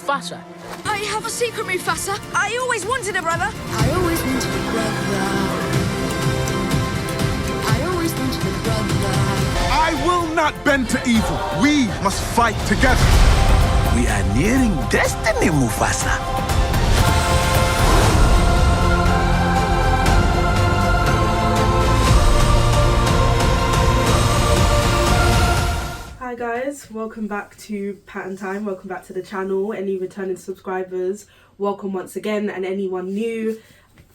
Mufasa. I have a secret, Mufasa. I always wanted a brother. I always wanted a brother. I always wanted a brother. I will not bend to evil. We must fight together. We are nearing destiny, Mufasa. Hi guys, welcome back to Patten Time, welcome back to the channel. Any returning subscribers, welcome once again, and anyone new,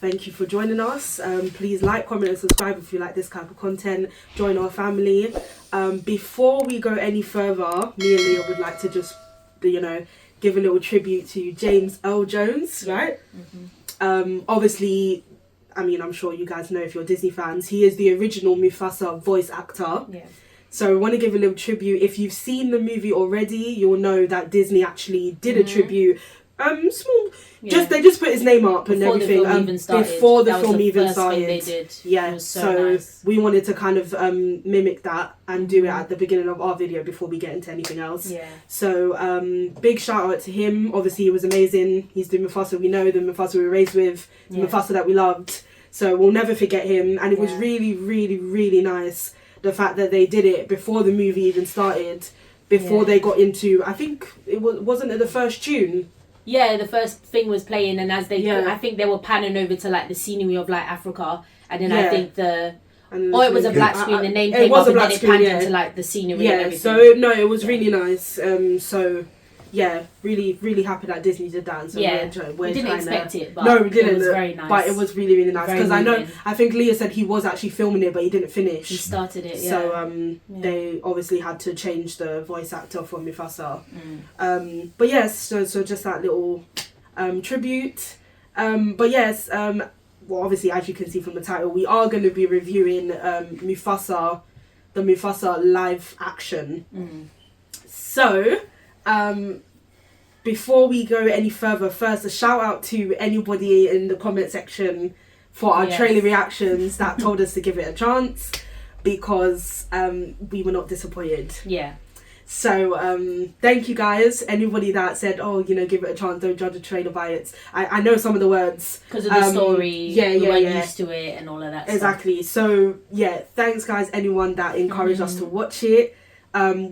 thank you for joining us. Please like, comment and subscribe if you like this type of content. Join our family. Before we go any further, me and Leah would like to just, give a little tribute to James Earl Jones, right? Obviously, I'm sure you guys know if you're Disney fans, he is the original Mufasa voice actor. Yeah. So I want to give a little tribute. If you've seen the movie already, you'll know that Disney actually did a tribute. Small. Yeah. They just put his name up and Before everything. The film even started. Before the That was film the even first started. thing they did. Yeah. It was so nice. We wanted to kind of mimic that and do it at the beginning of our video before we get into anything else. Yeah. So big shout out to him. Obviously he was amazing. He's the Mufasa we know, the Mufasa we were raised with, the Mufasa that we loved. So we'll never forget him. And it was really, really, really nice. The fact that they did it before the movie even started, before they got into, I think wasn't it the first tune? Yeah, the first thing was playing, and as I think they were panning over to like the scenery of like Africa, and then I think it was a black screen. The name came up, and then it panned into like the scenery and everything. So no, it was really nice. Really, really happy that Disney did that. So we didn't expect it, but no, we didn't. It was very nice. But it was really, really nice because I think Leah said he was actually filming it, but he didn't finish. He started it, So they obviously had to change the voice actor for Mufasa. But yes, so just that little tribute. But yes, well, obviously, as you can see from the title, we are going to be reviewing Mufasa, the Mufasa live action. So, before we go any further, first a shout out to anybody in the comment section for our trailer reactions that told us to give it a chance, because we were not disappointed. Yeah. So thank you guys. Anybody that said, give it a chance, don't judge a trailer by it. I know some of the words because of the story. We weren't used to it and all of that. Exactly. Stuff. So thanks guys. Anyone that encouraged us to watch it.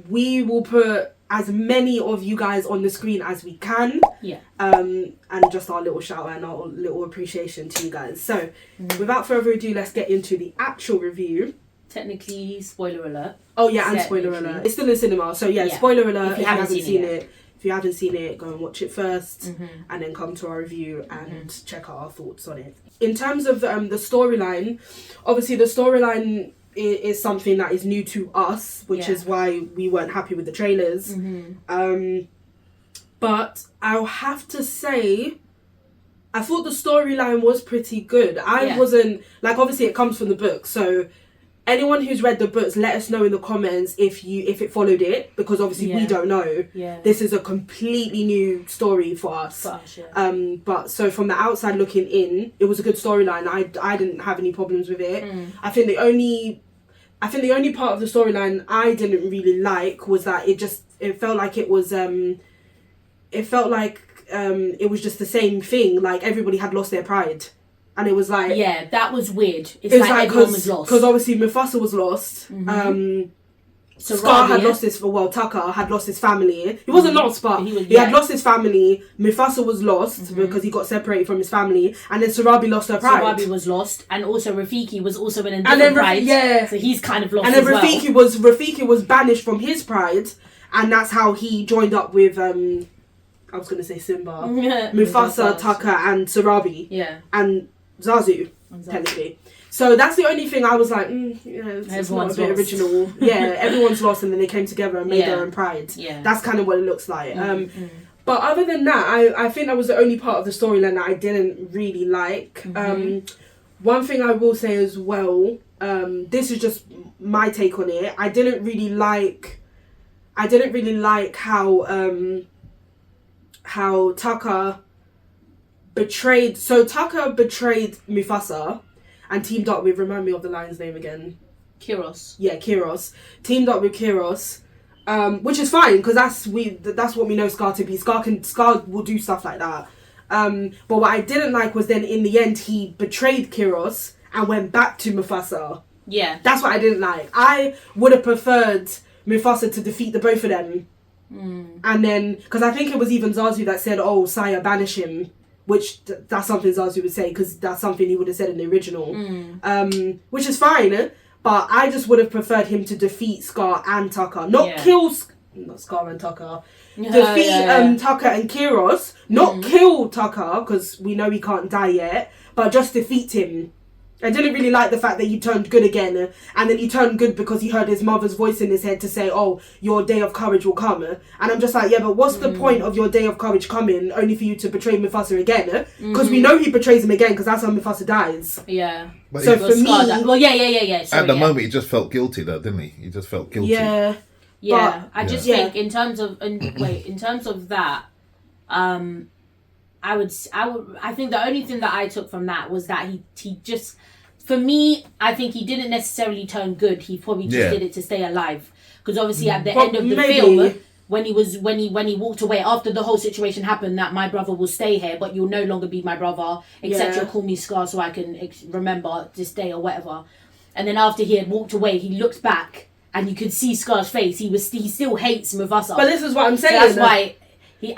We will put as many of you guys on the screen as we can. Yeah. And just our little shout out and our little appreciation to you guys. So without further ado, let's get into the actual review. Technically, spoiler alert. Oh yeah, and spoiler alert. It's still in cinema, so spoiler alert. If you haven't seen it, if you haven't seen it, go and watch it first, and then come to our review and check out our thoughts on it. In terms of the storyline, obviously the storyline is something that is new to us, which is why we weren't happy with the trailers. But I'll have to say, I thought the storyline was pretty good. I wasn't obviously it comes from the book, so anyone who's read the books, let us know in the comments if it followed it, because obviously we don't know. This is a completely new story for us. But so from the outside looking in, it was a good storyline. I didn't have any problems with it. I think the only part of the storyline I didn't really like was that it felt like it was just the same thing. Like everybody had lost their pride. And it was like... Yeah, that was weird. It's like everyone was lost. Because obviously Mufasa was lost. Scar had lost Tucker had lost his family. He wasn't lost, but he had lost his family. Mufasa was lost because he got separated from his family. And then Sarabi lost her pride. Sarabi was lost. And also Rafiki was also in a different pride. Yeah. So he's kind of lost as well. And then Rafiki was banished from his pride. And that's how he joined up with... I was going to say Simba. Mufasa, Tucker and Sarabi. Yeah. And Zazu, technically. So that's the only thing I was like, it's not a bit original. Everyone's lost and then they came together and made their own pride. That's kind of what it looks like. But other than that, I think that was the only part of the storyline that I didn't really like. One thing I will say as well, this is just my take on it. I didn't really like how Tucker betrayed Mufasa and teamed up with, remind me of the lion's name again. Kiros. Yeah, Kiros. Teamed up with Kiros which is fine because that's what we know Scar to be. Scar will do stuff like that. But what I didn't like was then in the end he betrayed Kiros and went back to Mufasa. Yeah, that's what I didn't like. I would have preferred Mufasa to defeat the both of them, and then because I think it was even Zazu that said, "Oh, Sire, banish him," which that's something Zazu would say because that's something he would have said in the original, which is fine. But I just would have preferred him to defeat Scar and Tucker, not Scar and Tucker. Defeat Tucker and Kiros, not kill Tucker because we know he can't die yet, but just defeat him. I didn't really like the fact that he turned good again, and then he turned good because he heard his mother's voice in his head to say, "Oh, your day of courage will come." And I'm just like, yeah, but what's the point of your day of courage coming only for you to betray Mufasa again? Because we know he betrays him again because that's how Mufasa dies. Yeah. But so for me, Sorry, at the moment, he just felt guilty, though, didn't he? He just felt guilty. Yeah. But, I just think in terms of that, I think the only thing that I took from that was that he just, for me, I think he didn't necessarily turn good. He probably just did it to stay alive. Because obviously at the end of the film, when he walked away after the whole situation happened, that my brother will stay here, but you'll no longer be my brother, except you'll call me Scar so I can remember this day or whatever. And then after he had walked away, he looked back and you could see Scar's face. He still hates Mufasa. But this is what I'm saying. So that's why.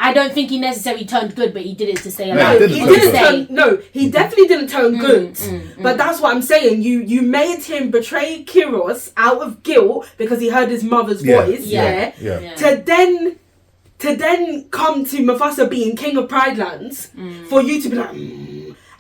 I don't think he necessarily turned good, but he did it to stay alive. He definitely didn't turn good. But that's what I'm saying. You made him betray Kiros out of guilt because he heard his mother's voice. To then come to Mufasa being king of Pride Lands for you to be like.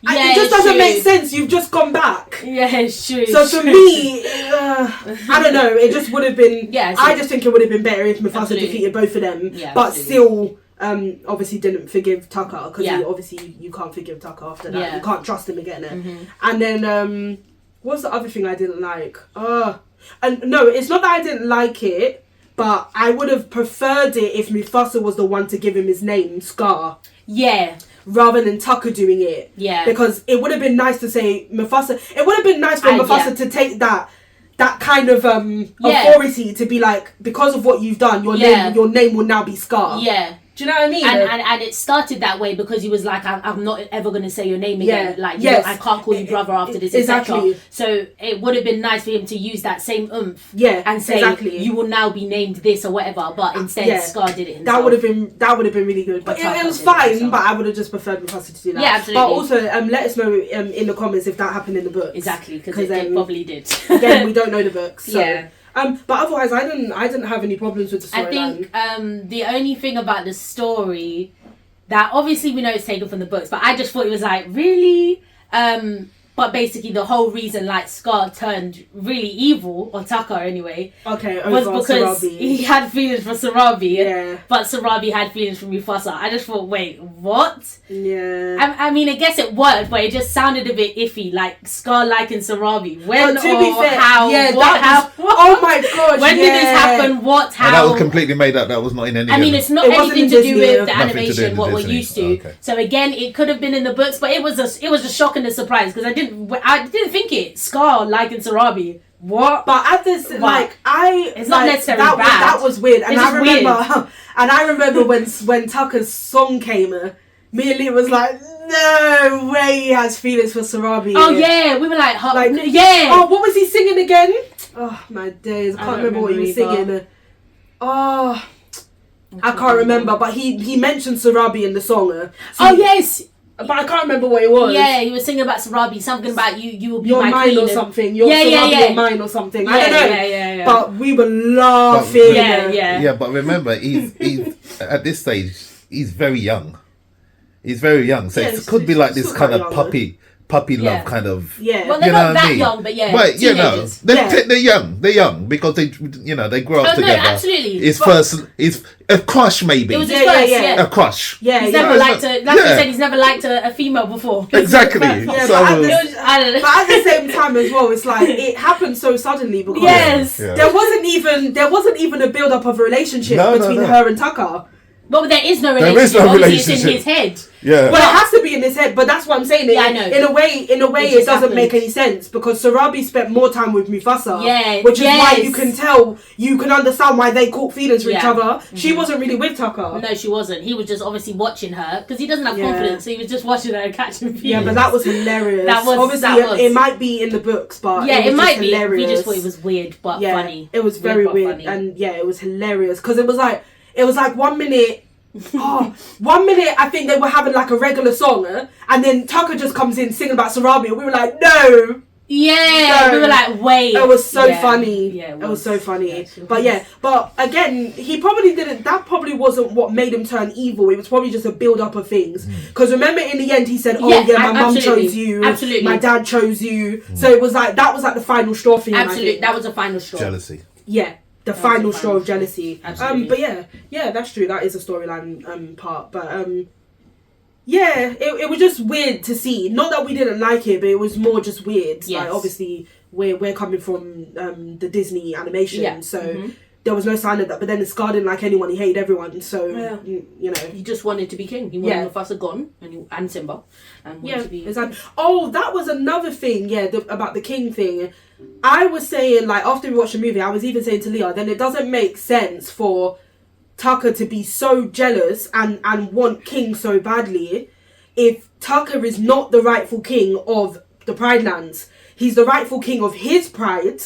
It just doesn't make sense. You've just gone back. Yeah, it's true. So for me, I don't know. It just would have been. I just think it would have been better if Mufasa defeated both of them, but still. Obviously didn't forgive Tucker because obviously you can't forgive Tucker after that. You can't trust him again. And then what's the other thing I didn't like? And no, it's not that I didn't like it, but I would have preferred it if Mufasa was the one to give him his name, Scar. Yeah. Rather than Tucker doing it. Yeah. Because it would have been nice to say Mufasa. It would have been nice for Mufasa to take that kind of authority to be like, because of what you've done, your name will now be Scar. Yeah. Do you know what I mean? And it started that way because he was like, I'm not ever going to say your name again. Like, you know, I can't call you brother after this, exactly. etc. So it would have been nice for him to use that same oomph and say, you will now be named this or whatever. But instead, Scar did it himself. That would have been really good. But it was fine, but I would have just preferred Mufasa to do that. Yeah, absolutely. But also, let us know in the comments if that happened in the books. Exactly, because it probably did. Again, we don't know the books. So. But otherwise, I didn't have any problems with the storyline. I think the only thing about the story that obviously we know it's taken from the books, but I just thought it was like, really? But basically the whole reason like Scar turned really evil, or Tucker anyway, was because Sarabi. He had feelings for Sarabi, but Sarabi had feelings for Mufasa. I just thought, wait, what? Yeah. I mean, I guess it worked, but it just sounded a bit iffy, like Scar liking Sarabi. When to be fair, how? Oh my gosh! When did this happen? What? How? And that was completely made up. That was not in any. I mean, it's not anything to do with the animation, what we're Disney. used to. Okay. So again, it could have been in the books, but it was a shock and a surprise because I didn't think it. Scar liking Sarabi. What? But at this, it's not necessarily bad. That was weird, and I remember when Tucker's song came. Me and Lee was like, no way he has feelings for Sarabi. Oh yeah, we were like, Oh, what was he singing again? Oh my days, I can't remember what he was singing. Oh, I can't remember, but he mentioned Sarabi in the song. Yes. But I can't remember what it was. Yeah, he was singing about Sarabi, something about you will be your my mine queen or something. Your Sarabi or mine or something. I don't know. Yeah. But we were laughing. Yeah, but remember, he's at this stage, he's very young. He's very young, so it could be like this kind of puppy love kind of. Yeah. Well, they're not that young, but But teenagers. They're young. They're young because they grow up together. No, absolutely. It's a crush maybe. It was his first, a crush. Yeah, he's never liked you said, he's never liked a female before. Exactly. But at the same time as well, it's like it happened so suddenly because there wasn't even a build up of a relationship between her and Tucker. But there is no There relationship. is no Obviously, it's in relationship. his head. Yeah. Well, it has to be in his head, but that's what I'm saying. Yeah, I know. In a way, It it just doesn't make happened. any sense because Sarabi spent more time with Mufasa. Yeah, which is why yes. you can understand why they caught feelings for each Yeah. other. She wasn't really with Tucker. No, she wasn't. He was just obviously watching her because he doesn't have Yeah. confidence. So he was just watching her and catching feelings. Yeah, but that was hilarious. Obviously, it might be in the books, but yeah, it was might just be. hilarious. We just thought it was weird but funny. It was very but weird, funny. and yeah, it was hilarious because it was like 1 minute. 1 minute I think they were having like a regular song, and then Tucker just comes in singing about Sarabi, and we were like, no. Yeah, we were like, wait. It was so funny. Yeah, it was so funny. Yeah, but again, he probably didn't. That probably wasn't what made him turn evil. It was probably just a build up of things. Because remember, in the end, he said, "Oh yeah, my mum chose you. Absolutely, my dad chose you." So it was like that was like the final straw for him. Absolutely, that was a final straw. Jealousy. Yeah. The final straw of jealousy. Absolutely. But yeah, that's true. That is a storyline part. But yeah, it was just weird to see. Not that we didn't like it, but it was more just weird. Yes. Like obviously we're coming from the Disney animation, so Mm-hmm. there was no sign of that. But then Scar didn't like anyone; he hated everyone. So you know, he just wanted to be king. He wanted Mufasa gone and Simba, and wanted to be. Exactly. Oh, that was another thing. Yeah, about the king thing. I was saying, like, after we watched the movie, I was even saying to Leah, then it doesn't make sense for Tucker to be so jealous and want King so badly if Tucker is not the rightful king of the Pride Lands. He's the rightful king of his pride,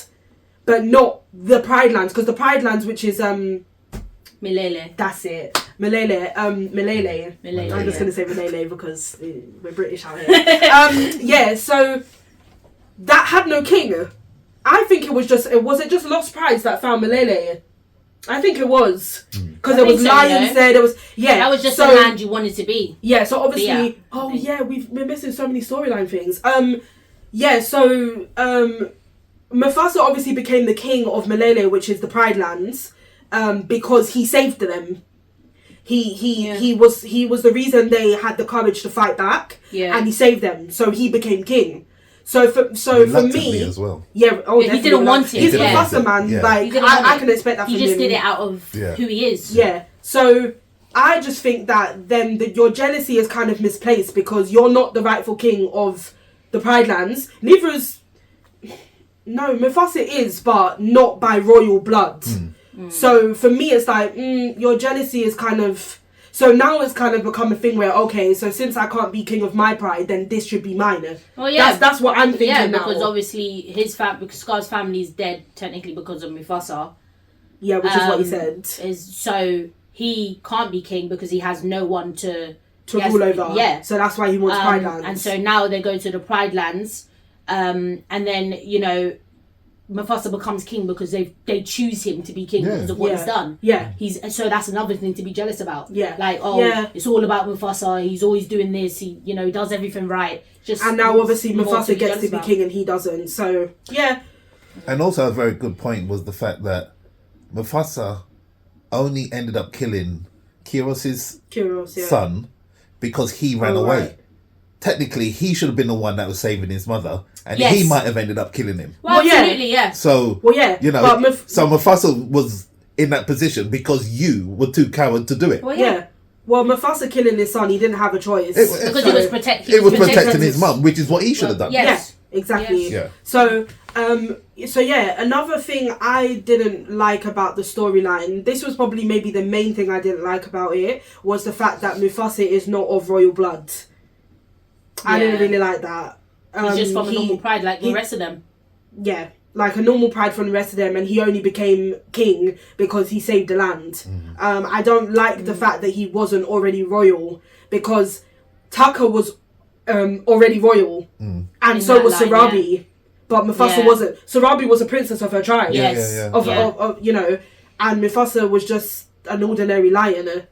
but not the Pride Lands, because the Pride Lands, which is Milele. that's it. Milele. Milele. I'm just gonna say Milele because we're British out here. Yeah, so that had no king. I think it was just Lost Prize that found Milele. I think it was because there was lions there. There was that was just the land you wanted to be. Yeah, so obviously, we're missing so many storyline things. So Mufasa obviously became the king of Milele, which is the Pride Lands, because he saved them. He was the reason they had the courage to fight back, and he saved them. So he became king. So for me as well. Yeah. Oh, he didn't want it. He's Mufasa, man. Yeah. Like I can expect that. He from just him. did it out of who he is. Yeah. So I just think that then your jealousy is kind of misplaced because you're not the rightful king of the Pride Lands. Neither is. No, Mufasa is, but not by royal blood. So for me, it's like your jealousy is kind of. So now it's kind of become a thing where, okay, so since I can't be king of my pride, then this should be mine. Well, yeah. That's what I'm thinking now. Because obviously because Scar's family is dead technically because of Mufasa. Yeah, which is what he said. So he can't be king because he has no one to rule over. Yeah. So that's why he wants Pride Lands. And so now they go to the Pride Lands, and then, Mufasa becomes king because they choose him to be king because of what he's done. Yeah. So that's another thing to be jealous about. Yeah. Like, it's all about Mufasa. He's always doing this. He, does everything right. And now obviously Mufasa gets to be king and he doesn't. So, yeah. And also a very good point was the fact that Mufasa only ended up killing Kiros's son because he ran away. Right. Technically, he should have been the one that was saving his mother, and he might have ended up killing him. Well, absolutely, yeah. So, so Mufasa was in that position because you were too coward to do it. Well, yeah. Well, Mufasa killing his son, he didn't have a choice. Because he was protecting. It was protecting his mum, which is what he should have done. Yes. Yeah, exactly. Yes. Yeah. So another thing I didn't like about the storyline, this was probably maybe the main thing I didn't like about it, was the fact that Mufasa is not of royal blood. I didn't really like that. He's just from a normal pride like the rest of them. Yeah, like a normal pride from the rest of them, and he only became king because he saved the land. I don't like the fact that he wasn't already royal, because Tucker was already royal, and so was Sarabi, but Mufasa wasn't. Sarabi was a princess of her tribe. Yes. Of and Mufasa was just an ordinary lion.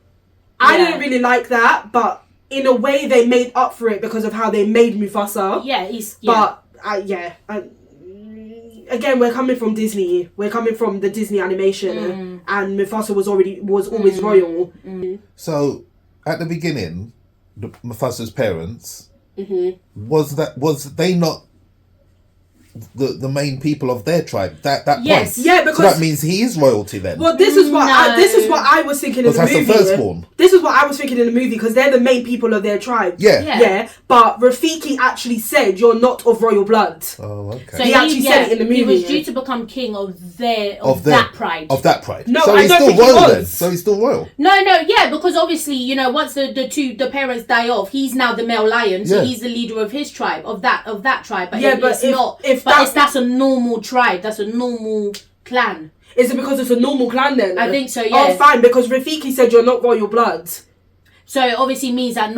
I didn't really like that, but in a way they made up for it because of how they made Mufasa. But again, we're coming from Disney. We're coming from the Disney animation, and Mufasa was always royal. So at the beginning, Mufasa's parents was the main people of their tribe. That Yes. point. Yeah, because so that means he is royalty then. Well, this is what I was thinking in the movie. That's the firstborn. This is what I was thinking in the movie because they're the main people of their tribe. Yeah. But Rafiki actually said you're not of royal blood. Oh, okay. So he actually said it in the movie. He was due to become king of that pride. Of that pride. No, so I he's don't still think he royal was. then. So he's still royal. No, yeah, because obviously, you know, once the parents die off, he's now the male lion, so he's the leader of his tribe, of that tribe. But that's a normal tribe, that's a normal clan. Is it because it's a normal clan then? I think so, yeah. Oh, fine, because Rafiki said you're not royal blood. So it obviously means that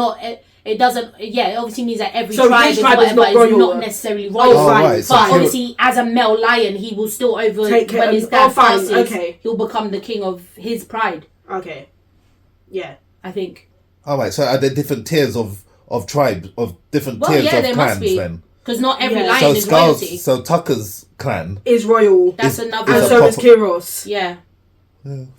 it obviously means that every so tribe is not necessarily royal. Oh, fine. Right. So but obviously, as a male lion, he will still when his dad passes, he'll become the king of his pride. Okay. Yeah. I think. All right. So are there different tiers of tribes, of different tiers of there clans must be. then? Because not every Yeah. lion is royalty. So Tucker's clan Is royal. That's is another. And a so is proper- Kyros. Yeah.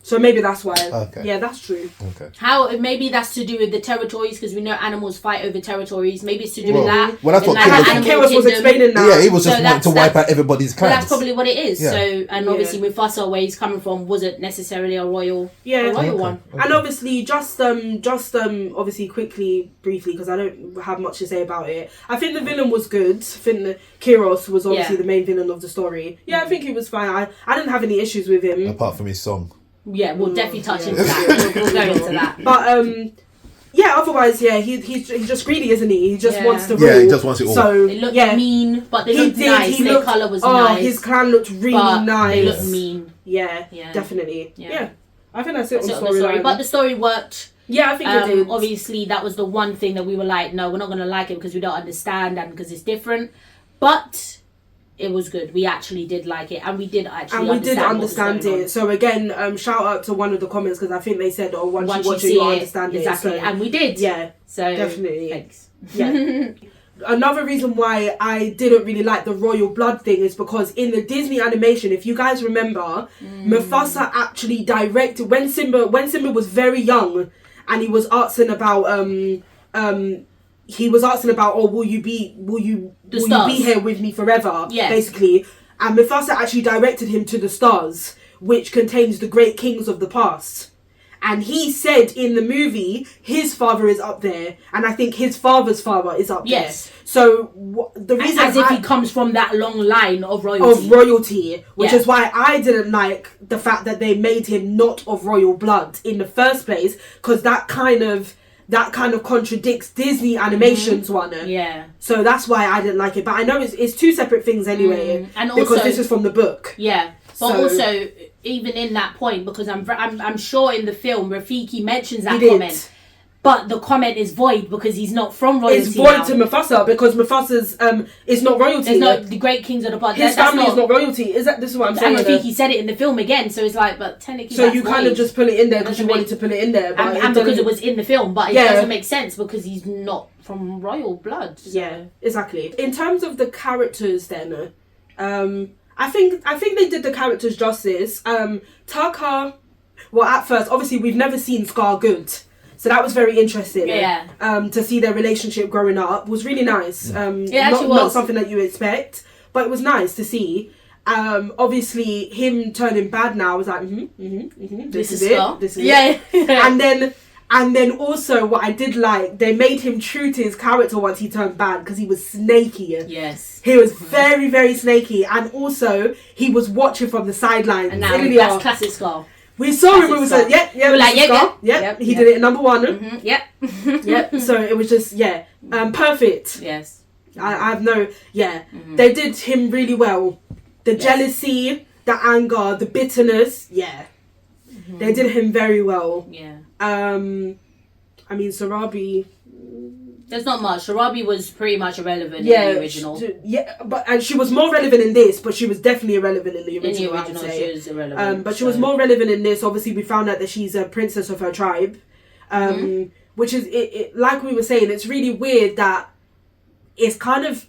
So maybe that's why. Okay. Yeah, that's true. Okay. Maybe that's to do with the territories, because we know animals fight over territories. Maybe it's to do with Well, that. well, that's what And I think Kyros was explaining that. Yeah, he was just So wanting to wipe out everybody's But clans. that's probably what it is. Yeah. So, and obviously Mufasa, where he's coming from, wasn't necessarily a royal one. And obviously, just obviously briefly, because I don't have much to say about it. I think the villain was good. I think the Kyros was obviously the main villain of the story. Yeah, I think he was fine. I didn't have any issues with him. Apart from his song. Yeah, we'll definitely touch into that. We'll go into that. But yeah, otherwise, yeah, he's just greedy, isn't he? He just wants to rule. Yeah, he just wants it all. So They looked mean, but they looked nice. Their Their colour was nice. His clan looked really but nice. They looked mean. Yeah, definitely. Yeah. I think that's it on the story. storyline. But the story worked. Yeah, I think it did. Obviously, that was the one thing that we were like, no, we're not going to like it because we don't understand and because it's different. But it was good. We actually did like it, and we did actually understand it. So again, shout out to one of the comments, because I think they said, "Oh, once you watch it, you understand it." Exactly, and we did. Yeah, so definitely. Thanks. Yeah. Another reason why I didn't really like the royal blood thing is because in the Disney animation, if you guys remember, Mufasa actually directed when Simba was very young, and he was asking about oh, will you be here with me forever? Yeah. Basically. And Mufasa actually directed him to the stars, which contains the great kings of the past. And he said in the movie, his father is up there, and I think his father's father is up there. So the reason, as if he comes from that long line of royalty, which is why I didn't like the fact that they made him not of royal blood in the first place, because that kind of contradicts Disney animation's one. Yeah. So that's why I didn't like it. But I know it's two separate things anyway, and also, because this is from the book. Yeah. But also, even in that point, because I'm sure in the film Rafiki mentions that comment, but the comment is void because he's not from royalty. It's void to Mufasa because Mufasa's is not royalty. There's no the great kings of the past. His family is not royalty. This is what I'm saying? And Rafiki said it in the film again, so it's like, but technically, so you kind of just put it in there because you wanted to put it in there, but and because it was in the film, but it doesn't make sense because he's not from royal blood. So. Yeah, exactly. In terms of the characters, then, I think they did the characters justice. Taka, well, at first, obviously, we've never seen Scar good, so that was very interesting. Yeah. To see their relationship growing up was really nice. Not something that you expect, but it was nice to see. Obviously, him turning bad now was like, this is it. This is it. And then also what I did like, they made him true to his character once he turned bad because he was snaky. Yes. He was very, very snaky. And also, he was watching from the sidelines. And now that's classic Scar. We saw him and we said, yep. He did it at number one. Mm-hmm. Yep. Yep. So it was just, perfect. Yes. I have no, They did him really well. The jealousy, the anger, the bitterness, They did him very well. Yeah. I mean, Sarabi... There's not much. Sarabi was pretty much irrelevant in the original. And she was more relevant in this, but she was definitely irrelevant in the original. In the original, she was irrelevant. But she was more relevant in this. Obviously, we found out that she's a princess of her tribe, which is it. Like we were saying, it's really weird that it's kind of.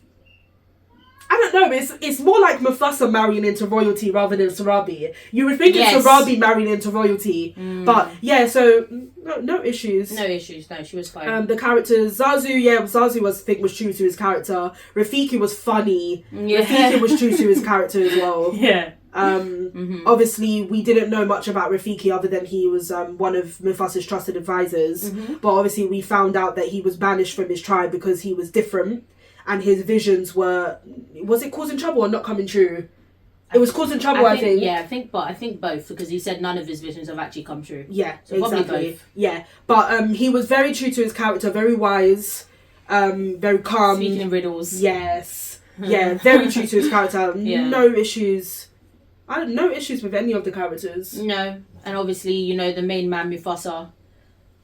I don't know, it's more like Mufasa marrying into royalty rather than Sarabi. You would think Yes. it's Sarabi marrying into royalty. But yeah, so no issues. No issues, no, she was fine. The characters, Zazu was true to his character. Rafiki was funny. Yeah. Rafiki was true to his character as well. Yeah. Obviously we didn't know much about Rafiki other than he was one of Mufasa's trusted advisors. But obviously we found out that he was banished from his tribe because he was different. And his visions was it causing trouble or not coming true? It was causing trouble, I think. Yeah, I think both, because he said none of his visions have actually come true. Yeah, so exactly. Probably both. Yeah, but he was very true to his character, very wise, very calm. Speaking in riddles. Yes. Yeah, very true to his character. Yeah. No issues. No issues with any of the characters. No, and obviously, you know, the main man, Mufasa,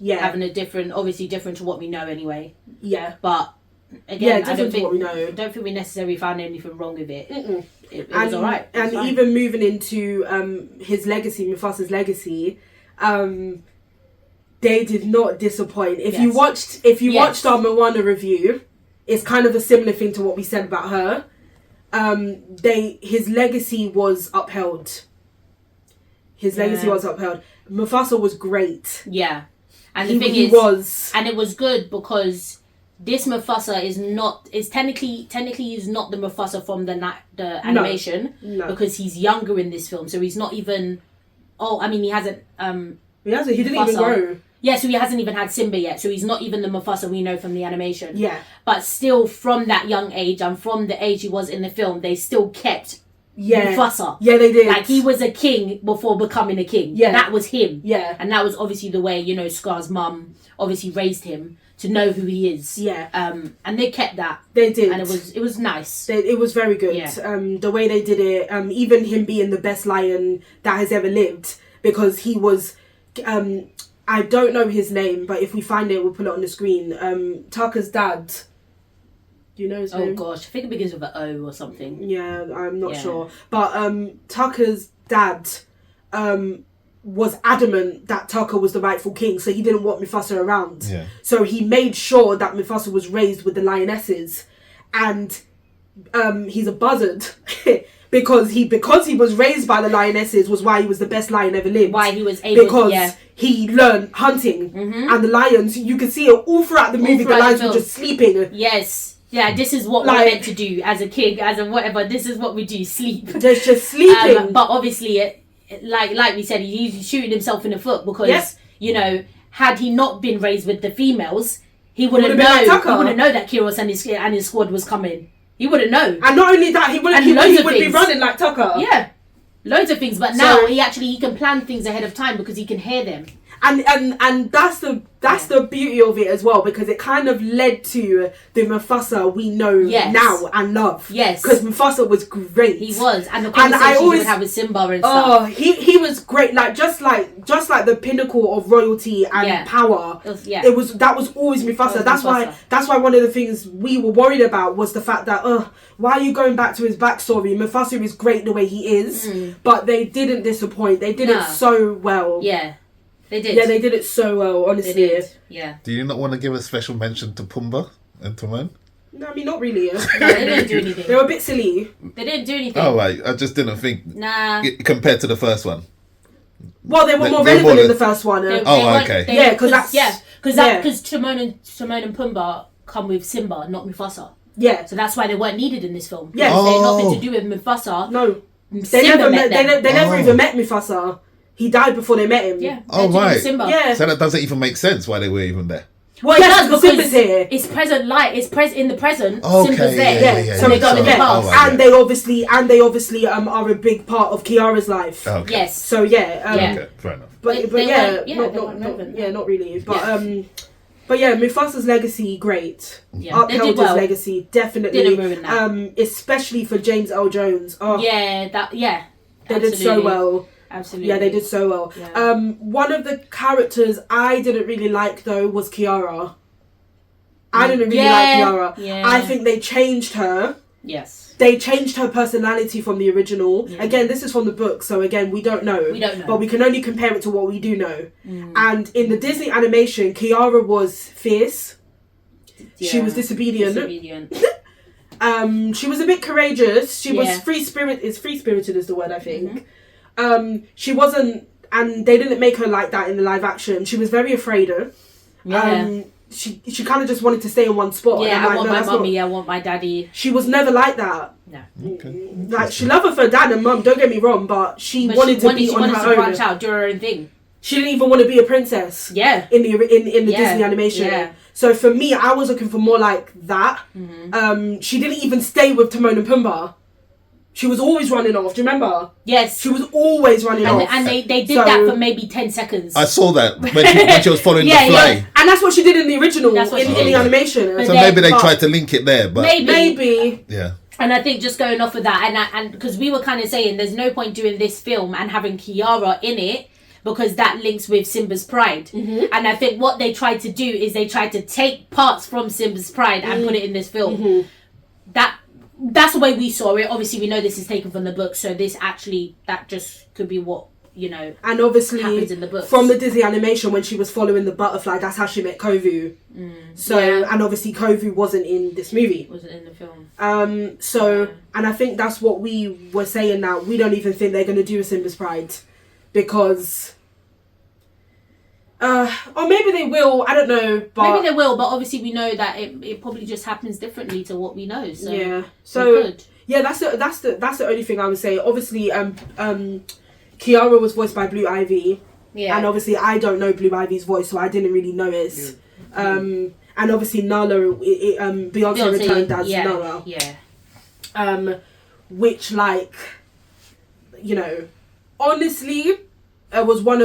having obviously different to what we know anyway. Yeah. But again, I don't think we necessarily found anything wrong with it. It was alright. And even moving into his legacy, Mufasa's legacy, they did not disappoint. If you watched our Moana review, it's kind of a similar thing to what we said about her. His legacy was upheld. Mufasa was great. Yeah. And the thing is, and it was good because this Mufasa is technically not the Mufasa from the animation. No. Because he's younger in this film, so he's not even. Oh, I mean, he hasn't. He didn't even grow. Yeah, so he hasn't even had Simba yet, so he's not even the Mufasa we know from the animation. Yeah. But still, from that young age and from the age he was in the film, they still kept Mufasa. Yeah, they did. Like, he was a king before becoming a king. Yeah. That was him. Yeah. And that was obviously the way, you know, Scar's mum obviously raised him to know who he is. Yeah. And they kept that. They did. And it was nice. It was very good. Yeah. The way they did it, even him being the best lion that has ever lived, because he was... I don't know his name, but if we find it, we'll put it on the screen. Tucker's dad. Do you know his name? Oh gosh, I think it begins with an O or something. Yeah, I'm not sure. But Tucker's dad was adamant that Tucker was the rightful king, so he didn't want Mufasa around. Yeah. So he made sure that Mufasa was raised with the lionesses. And he's a buzzard. because he was raised by the lionesses was why he was the best lion ever lived. Why he was able because he learned hunting. And the lions, you can see it all throughout the movie, the lions were just sleeping. Yes. Yeah, this is what we're meant to do as a king, as a whatever. This is what we do, sleep. They're just sleeping. But obviously, like we said, he's shooting himself in the foot because, you know, had he not been raised with the females, he wouldn't know. Like he wouldn't know that Kiros and his squad was coming. He wouldn't know. And not only that, he would be running like Tucker. Yeah. Loads of things, but now he can plan things ahead of time because he can hear them. And that's the beauty of it as well, because it kind of led to the Mufasa we know now and love. Yes. Because Mufasa was great. He was, and the conversations he would have with Simba and stuff. Oh, he was great. Like just like the pinnacle of royalty and power. That was always Mufasa. That's why one of the things we were worried about was the fact that why are you going back to his backstory? Mufasa is great the way he is, but they didn't disappoint. They did it so well. Yeah. They did. Yeah, they did it so well, honestly. They did. Yeah. Do you not want to give a special mention to Pumbaa and Timon? No, I mean, not really. No, they didn't do anything. They were a bit silly. They didn't do anything. Oh, right. I just didn't think... Nah. Compared to the first one. Well, they were more relevant in the first one. Okay. Yeah, because Timon and Pumbaa come with Simba, not Mufasa. Yeah. So that's why they weren't needed in this film. Yeah. They had nothing to do with Mufasa. No. Simba met them. They never even met Mufasa. He died before they met him. Yeah. Oh, right. Simba. Yeah. So that doesn't even make sense why they were even there. Well, it does because Simba's here. It's present light. It's in the present. Okay, Simba's there. Yeah. So they got in the past, and they obviously are a big part of Kiara's life. Okay. Yes. So Okay, fair enough. But not really. But yeah, Mufasa's legacy, great. Yeah. Upheld his legacy, definitely. Didn't ruin that. Especially for James L. Jones. Oh, they did so well. Absolutely. Yeah, they did so well. Yeah. One of the characters I didn't really like though was Kiara. I didn't really like Kiara. Yeah. I think they changed her. Yes. They changed her personality from the original. Yeah. Again, this is from the book, so again, we don't know. But we can only compare it to what we do know. And in the Disney animation, Kiara was fierce. Yeah. She was disobedient. She was a bit courageous. She was Yeah. free-spirited is the word, I think. She wasn't, and they didn't make her like that in the live action. She was very afraid of. Yeah. She kind of just wanted to stay in one spot. Yeah, and I'm I want no, my that's not- mummy, I want my daddy. She was never like that. No. Like, she loved her for dad and mum, don't get me wrong, but she wanted to be on her own. branch out, do her own thing. She didn't even want to be a princess. Yeah. In the Disney animation. Yeah. So for me, I was looking for more like that. She didn't even stay with Timon and Pumbaa. She was always running off. Do you remember? Yes. She was always running off. And they did So- that for maybe 10 seconds. I saw that when she was following Yeah, the fly. yeah. And that's what she did in the original, That's what in she the did. animation. But So then- maybe they but- tried to link it there, but Maybe. yeah. And I think just going off of that, and because we were kind of saying there's no point doing this film and having Kiara in it, because that links with Simba's Pride. And I think what they tried to do is they tried to take parts from Simba's Pride and put it in this film. That's the way we saw it. Obviously, we know this is taken from the book, so that just could be what, And obviously, happens in the books. from the Disney animation, when she was following the butterfly, that's how she met Kovu. So, Yeah. and obviously Kovu wasn't in this movie. wasn't in the film. And I think that's what we were saying now. We don't even think they're going to do a Simba's Pride. Because... or maybe they will, I don't know, but... Maybe they will, but obviously we know that it probably just happens differently to what we know. So yeah. we So... could. Yeah, that's the only thing I would say. Obviously, Kiara was voiced by Blue Ivy. Yeah. And obviously I don't know Blue Ivy's voice, so I didn't really notice. And obviously Nala, Beyonce returned as Nala. Yeah. Which, like, honestly, it was one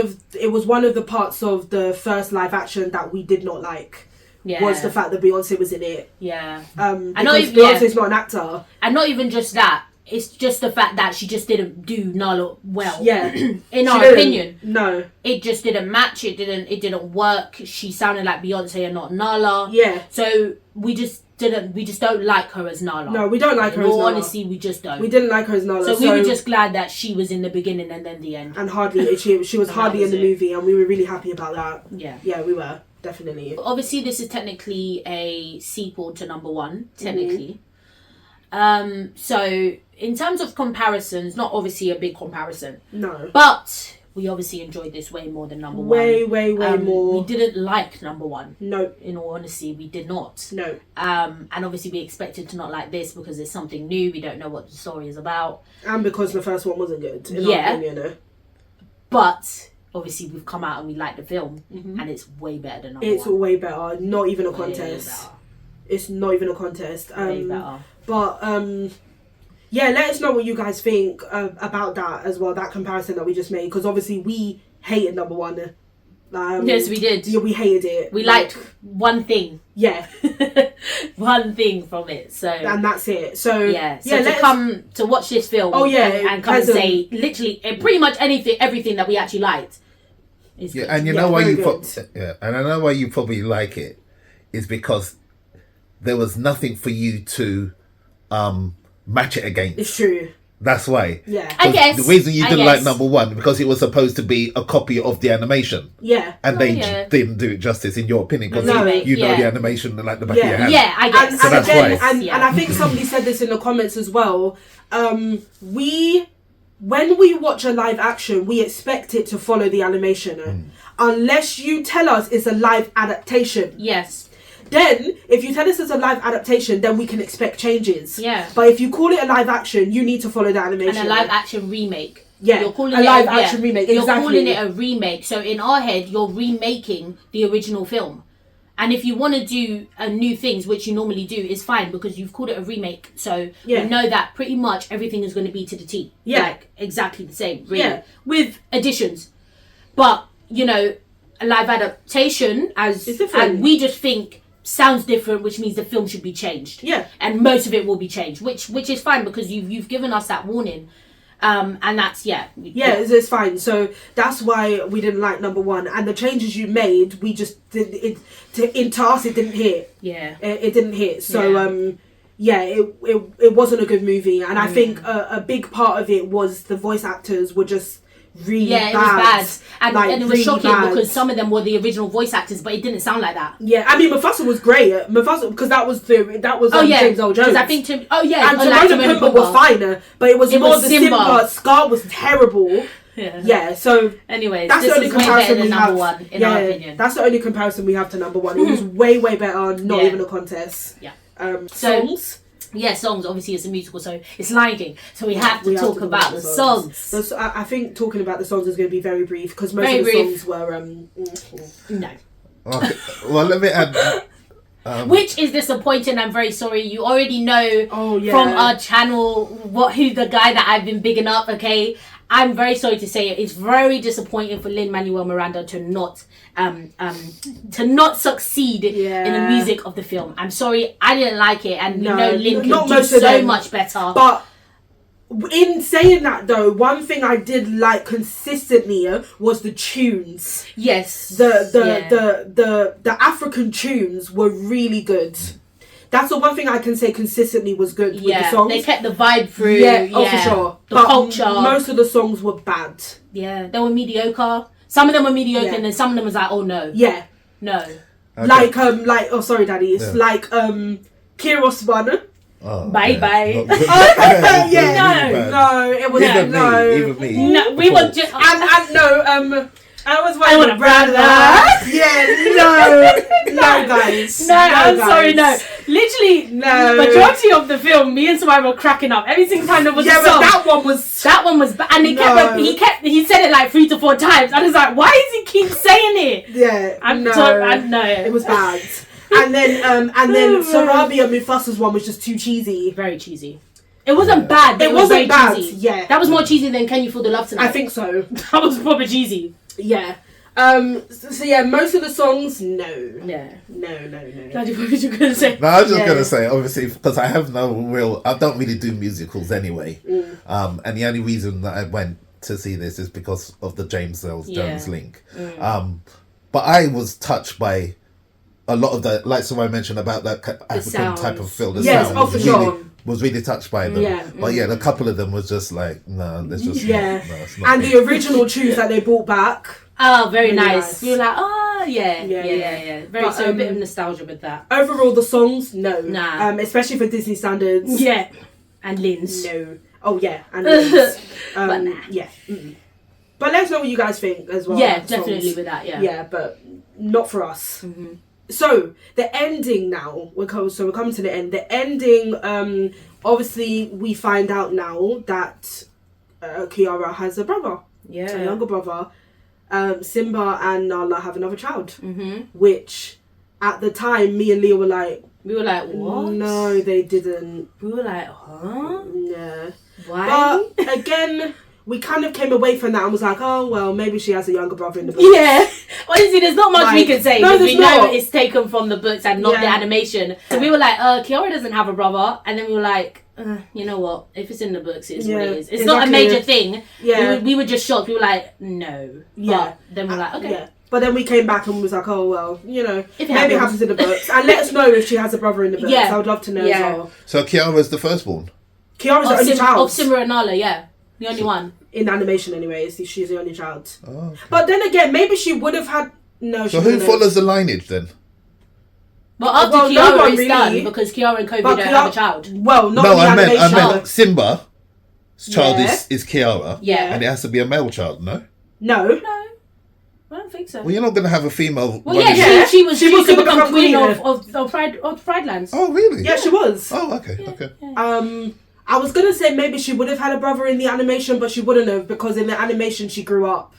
of the parts of the first live action that we did not like. Yeah. Was the fact that Beyonce was in it. Yeah. Because Beyonce's not an actor. And not even just that. It's just the fact that she just didn't do Nala well. Yeah. In our didn't. opinion. No. It just didn't match. It didn't work. She sounded like Beyonce and not Nala. Yeah. So we just don't like her as Nala. No, we don't like her In as all Nala. honesty, we just don't. We didn't like her as Nala. So we were just glad that she was in the beginning and then the end. And hardly she was hardly in was the it. movie, and we were really happy about that. Yeah. Yeah, we were definitely. Obviously, this is technically a sequel to number one. Technically. So in terms of comparisons, not obviously a big comparison. No. But we obviously enjoyed this way more than number one. Way more. We didn't like number one. No. In all honesty, we did not. No. And obviously we expected to not like this because it's something new. We don't know what the story is about. And because the first one wasn't good, in Yeah. our opinion. But obviously we've come out and we like the film, and it's way better than number It's one. way better. Not even a Way contest. better. It's not even a contest. Way better. But yeah, let us know what you guys think about that as well. That comparison that we just made, because obviously we hated number one. Yes, we did. Yeah, we hated it. We liked one thing. Yeah. One thing from it. So And that's it. So yeah. So yeah, to come to watch this film, Oh, yeah, and come and present. say literally pretty much everything that we actually liked. Is Yeah, good. and you Yeah, know why very you good. and I know why you probably like it is because there was nothing for you to match it against. it's true. That's why. Yeah. I guess. The reason you I didn't like guess. number one because it was supposed to be a copy of the animation, Yeah. and Oh, they yeah. didn't do it justice in your opinion because No. you know Yeah. the animation like the back of Yeah. your hand. Yeah, I guess. And, So and that's again, why. and I think somebody said this in the comments as well. When we watch a live action, we expect it to follow the animation, unless you tell us it's a live adaptation. Yes. Then, if you tell us it's a live adaptation, then we can expect changes. Yeah. But if you call it a live action, you need to follow the animation. And a live action remake. Yeah, You're calling a it live action remake, You're exactly. calling it a remake. So in our head, you're remaking the original film. And if you want to do new things, which you normally do, is fine because you've called it a remake. So Yeah. we know that pretty much everything is going to be to the T. Yeah. Like exactly the same, really. Yeah. With additions. But, a live adaptation, It's different. and we just think sounds different, which means the film should be changed. Yeah. And most of it will be changed, which is fine because you've given us that warning. And that's It's fine. So that's why we didn't like number one, and the changes you made, we just did it. To us, it didn't hit. Yeah. It didn't hit. So Yeah. it wasn't a good movie, and I think a big part of it was the voice actors were just really Yeah, it bad. was bad. And, Like, and it was really shocking bad. because some of them were the original voice actors, but it didn't sound like that. Yeah, I mean, Mufasa was great. Mufasa, because that was James Earl Jones. I think and Timon Pumbaa were finer, but it was more the Simba. Scar was terrible. Yeah, so anyways, that's the only comparison we have. number one, in our opinion. That's the only comparison we have to number one. It was way better, not even a contest. Yeah. Songs. Yeah, songs. Obviously, it's a musical, so it's Lion King. So we have to talk about the songs. I think talking about the songs is going to be very brief because most of the songs were no. Okay. Well, let me add. Which is disappointing. I'm very sorry. You already know from our channel who the guy that I've been bigging up. Okay, I'm very sorry to say it. It's very disappointing for Lin-Manuel Miranda to not succeed in the music of the film. I'm sorry, I didn't like it, and Lin can do so much better. But in saying that though, one thing I did like consistently was the tunes. Yes, the African tunes were really good. That's the one thing I can say consistently was good with the songs. They kept the vibe through. Yeah, for sure. The culture. Most of the songs were bad. Yeah, they were mediocre. Some of them were mediocre, and then some of them was like, oh no. Yeah. No. Okay. Oh sorry, Daddy. It's like Kiros Bana. Oh, bye. No, it was even me. No, we were just I want a brother. Yeah, no, guys. I'm sorry, no. Literally, majority of the film, me and Samara were cracking up. Everything kind of was a song. But that one was bad. And he said it like 3 to 4 times. I was like, why does he keep saying it? Yeah, it was bad. And then Sarabia Mufasa's one was just too cheesy. Very cheesy. It wasn't bad. It wasn't bad. Cheesy. Yeah, that was more cheesy than Can You Feel the Love Tonight? I think so. That was proper cheesy. Yeah. So yeah, most of the songs, no. Daddy, what were you gonna say? No, I was just gonna say, obviously, because I don't really do musicals anyway. And the only reason that I went to see this is because of the James Earl Jones link. But I was touched by a lot of the, like someone mentioned about that African type of feel. The sound for sure. Was really touched by them. Yeah. But a couple of them was just like, no, there's just it's not and the original tunes that they brought back. Oh, very nice. We were like, yeah. Very a bit of nostalgia with that. Overall, the songs, no. Nah. Especially for Disney standards. Yeah. And Lynn's. No. Oh yeah, and Lynn's. But nah. Yeah. But let us know what you guys think as well. Yeah, definitely with that. Yeah. Yeah, but not for us. So the ending now. We're coming to the end. The ending. Obviously, we find out now that Kiara has a brother. Yeah. A younger brother. Simba and Nala have another child. Which, at the time, me and Leah were like. We were like, what? No, they didn't. We were like, huh? Yeah. Why? But again. We kind of came away from that and was like, oh, well, maybe she has a younger brother in the book. Yeah. Honestly, there's not much we can say. No, we know it's taken from the books and not the animation. So we were like, Kiara doesn't have a brother. And then we were like, you know what? If it's in the books, it's what it is. It's not a major thing. Yeah. We were just shocked. We were like, no. Yeah. But then we were like, okay. Yeah. But then we came back and was like, oh, well, if maybe it happens in the books. And let us know if she has a brother in the books. I would love to know as well. So Kiara's the firstborn? Kiara's the only child. Of Simba and Nala, yeah. The only one. In animation, anyways, she's the only child. Oh, okay. But then again, maybe she would have had. No. So who follows the lineage then? Well, after Kiara is done, because Kiara and Kobe don't have a child. Well, not in the animation. I meant Simba's child is Kiara. Yeah. And it has to be a male child, no? No. I don't think so. Well, you're not going to have a female. Well, yeah, she was to become queen of Pride Lands. Oh, really? Yeah, she was. Oh, okay, Yeah. I was going to say maybe she would have had a brother in the animation, but she wouldn't have, because in the animation she grew up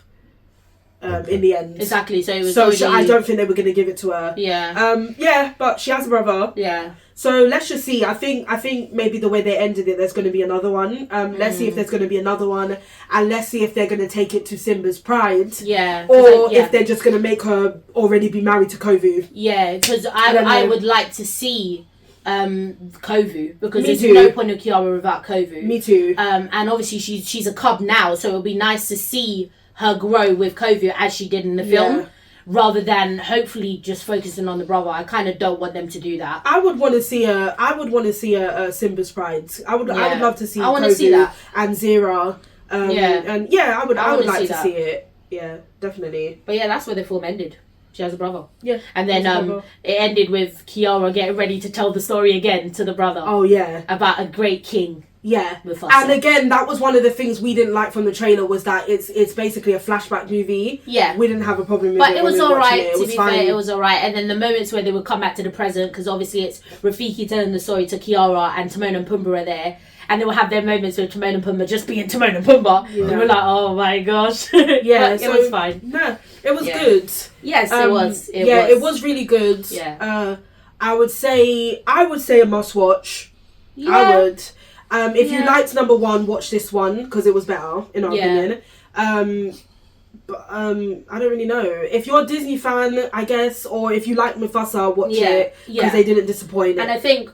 in the end. Exactly, so it was I don't think they were going to give it to her. Yeah. But she has a brother. Yeah. So let's just see. I think maybe the way they ended it, there's going to be another one. Let's see if there's going to be another one, and let's see if they're going to take it to Simba's pride. Yeah. Or if they're just going to make her already be married to Kovu. Yeah, because I would like to see Kovu, because there's no point of Kiara without Kovu. Me too. And obviously she's a cub now, so it'll be nice to see her grow with Kovu as she did in the film, rather than hopefully just focusing on the brother. I kind of don't want them to do that. I would want to see a Simba's Pride. I would love to see Kovu and Zira And yeah, I would like to that. see it. Yeah, definitely. But yeah, that's where the film ended. She has a brother. Yeah. And then it ended with Kiara getting ready to tell the story again to the brother. Oh yeah. About a great king. Yeah. Mufasa. And again, that was one of the things we didn't like from the trailer, was that it's basically a flashback movie. Yeah. We didn't have a problem with but it. But it was alright, to be fair, it was alright. And then the moments where they would come back to the present, because obviously it's Rafiki telling the story to Kiara and Timon and Pumbaa are there. And they will have their moments with Timon and Pumbaa just being Timon and Pumbaa. Yeah. And we're like, oh my gosh. Yeah, but it was fine. No, it was good. Yes, it was. It was really good. Yeah. I would say a must watch. Yeah. I would. If you liked number 1, watch this one because it was better in our opinion. But I don't really know. If you're a Disney fan, I guess, or if you like Mufasa, watch it because they didn't disappoint. And I think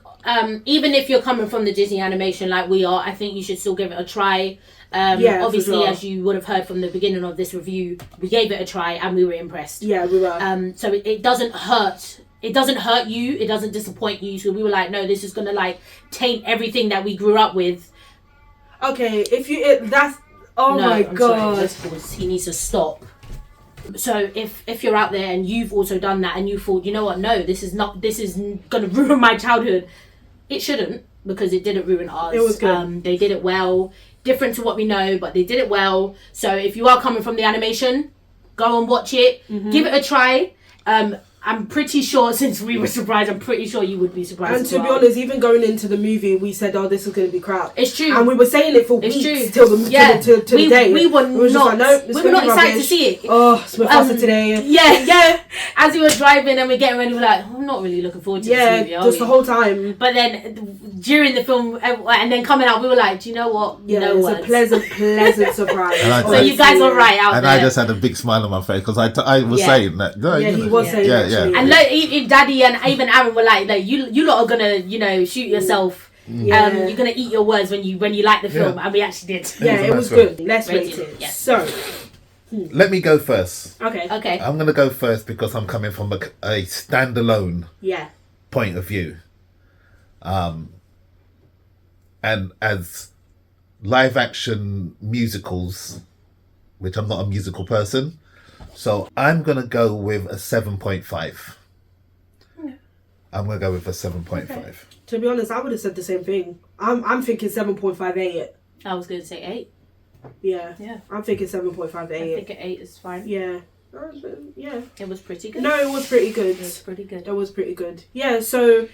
even if you're coming from the Disney animation like we are, I think you should still give it a try. Obviously, sure. As you would have heard from the beginning of this review, we gave it a try and we were impressed. Yeah, we were. So it doesn't hurt. It doesn't hurt you. It doesn't disappoint you. So we were like, no, this is gonna like taint everything that we grew up with. Okay, that's. Oh no, my god! Sorry, he needs to stop. So if you're out there and you've also done that and you thought, you know what, no, this is gonna ruin my childhood. It shouldn't, because it didn't ruin ours. It was good. They did it well. Different to what we know, but they did it well. So if you are coming from the animation, go and watch it. Mm-hmm. Give it a try. I'm pretty sure, since we were surprised, I'm pretty sure you would be surprised. And to be honest, even going into the movie, we said, "Oh, this is going to be crap." It's true, and we were saying it for weeks till the day. We were not excited to see it. Oh, it's Mufasa today. Yeah. As we were driving and we're getting ready, we're like, I'm not really looking forward to this movie. Just the whole time. But then during the film and then coming out, we were like, do you know what? Yeah, it's a pleasant surprise. So you guys are right out and there. I just had a big smile on my face because I was saying that. No, he was saying that. Yeah. And like, Daddy and even Aaron were like you lot are gonna, shoot yourself. Yeah. You're gonna eat your words when you like the film, and we actually did. Yeah, it was good. Let's rate it. Yeah. So, let me go first. Okay. I'm gonna go first because I'm coming from a standalone point of view. And as live action musicals, which I'm not a musical person, so I'm gonna go with a 7.5. I'm gonna go with a 7.5. Okay. To be honest, I would have said the same thing. I'm thinking 7.58. I was gonna say 8. Yeah. I'm thinking 7.58. I think an 8 is fine. Yeah. It was pretty good. No, it was pretty good. It was pretty good. Yeah. So,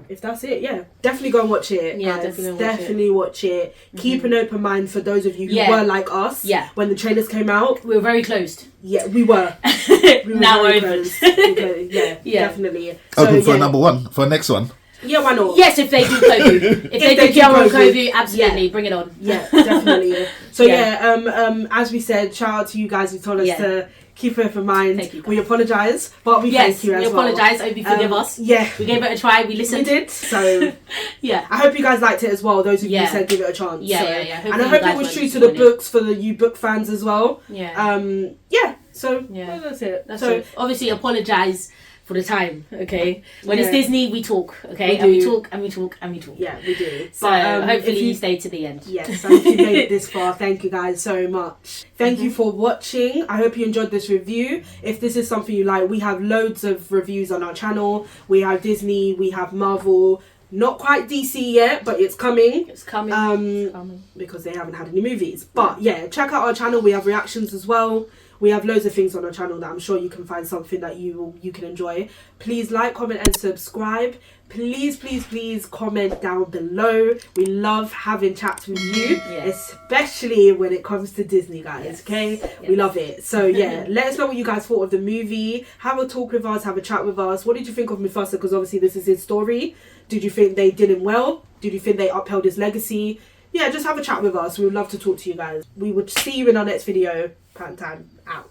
if that's it, definitely go and watch it. Yeah, guys. Definitely watch it. Mm-hmm. Keep an open mind for those of you who were like us. Yeah. When the trailers came out, we were very closed. Yeah, we were. Now we're open. Yeah, definitely. Open for number 1, for next one. Yeah, why not? Yes, if they do Kovu. if they do Kiara and Kovu, absolutely, bring it on. Yeah, definitely. So as we said, shout out to you guys who told us to keep it in mind. Thank you, guys. We apologise, but we thank you as well. We apologise. Hope you forgive us. Yeah, we gave it a try. We listened. We did. So yeah, I hope you guys liked it as well. Those of you who said give it a chance. Yeah. And I hope it was true to the books for you book fans as well. Yeah. So that's it. That's it. Obviously, apologise for the time, okay? When it's Disney, we talk, okay? We talk. Yeah, we do. So hopefully you stay to the end. Yes, if you made it this far, thank you guys so much. Thank you for watching. I hope you enjoyed this review. If this is something you like, we have loads of reviews on our channel. We have Disney, we have Marvel. Not quite DC yet, but it's coming. It's coming. Because they haven't had any movies. But check out our channel. We have reactions as well. We have loads of things on our channel that I'm sure you can find something that you can enjoy. Please like, comment and subscribe. Please comment down below. We love having chats with you, especially when it comes to Disney, guys. Okay, we love it. So let us know what you guys thought of the movie. Have a talk with us, have a chat with us. What did you think of Mufasa? Because obviously this is his story. Did you think they did him well? Did you think they upheld his legacy? Just have a chat with us. We would love to talk to you guys. We would see you in our next video. Patten time out.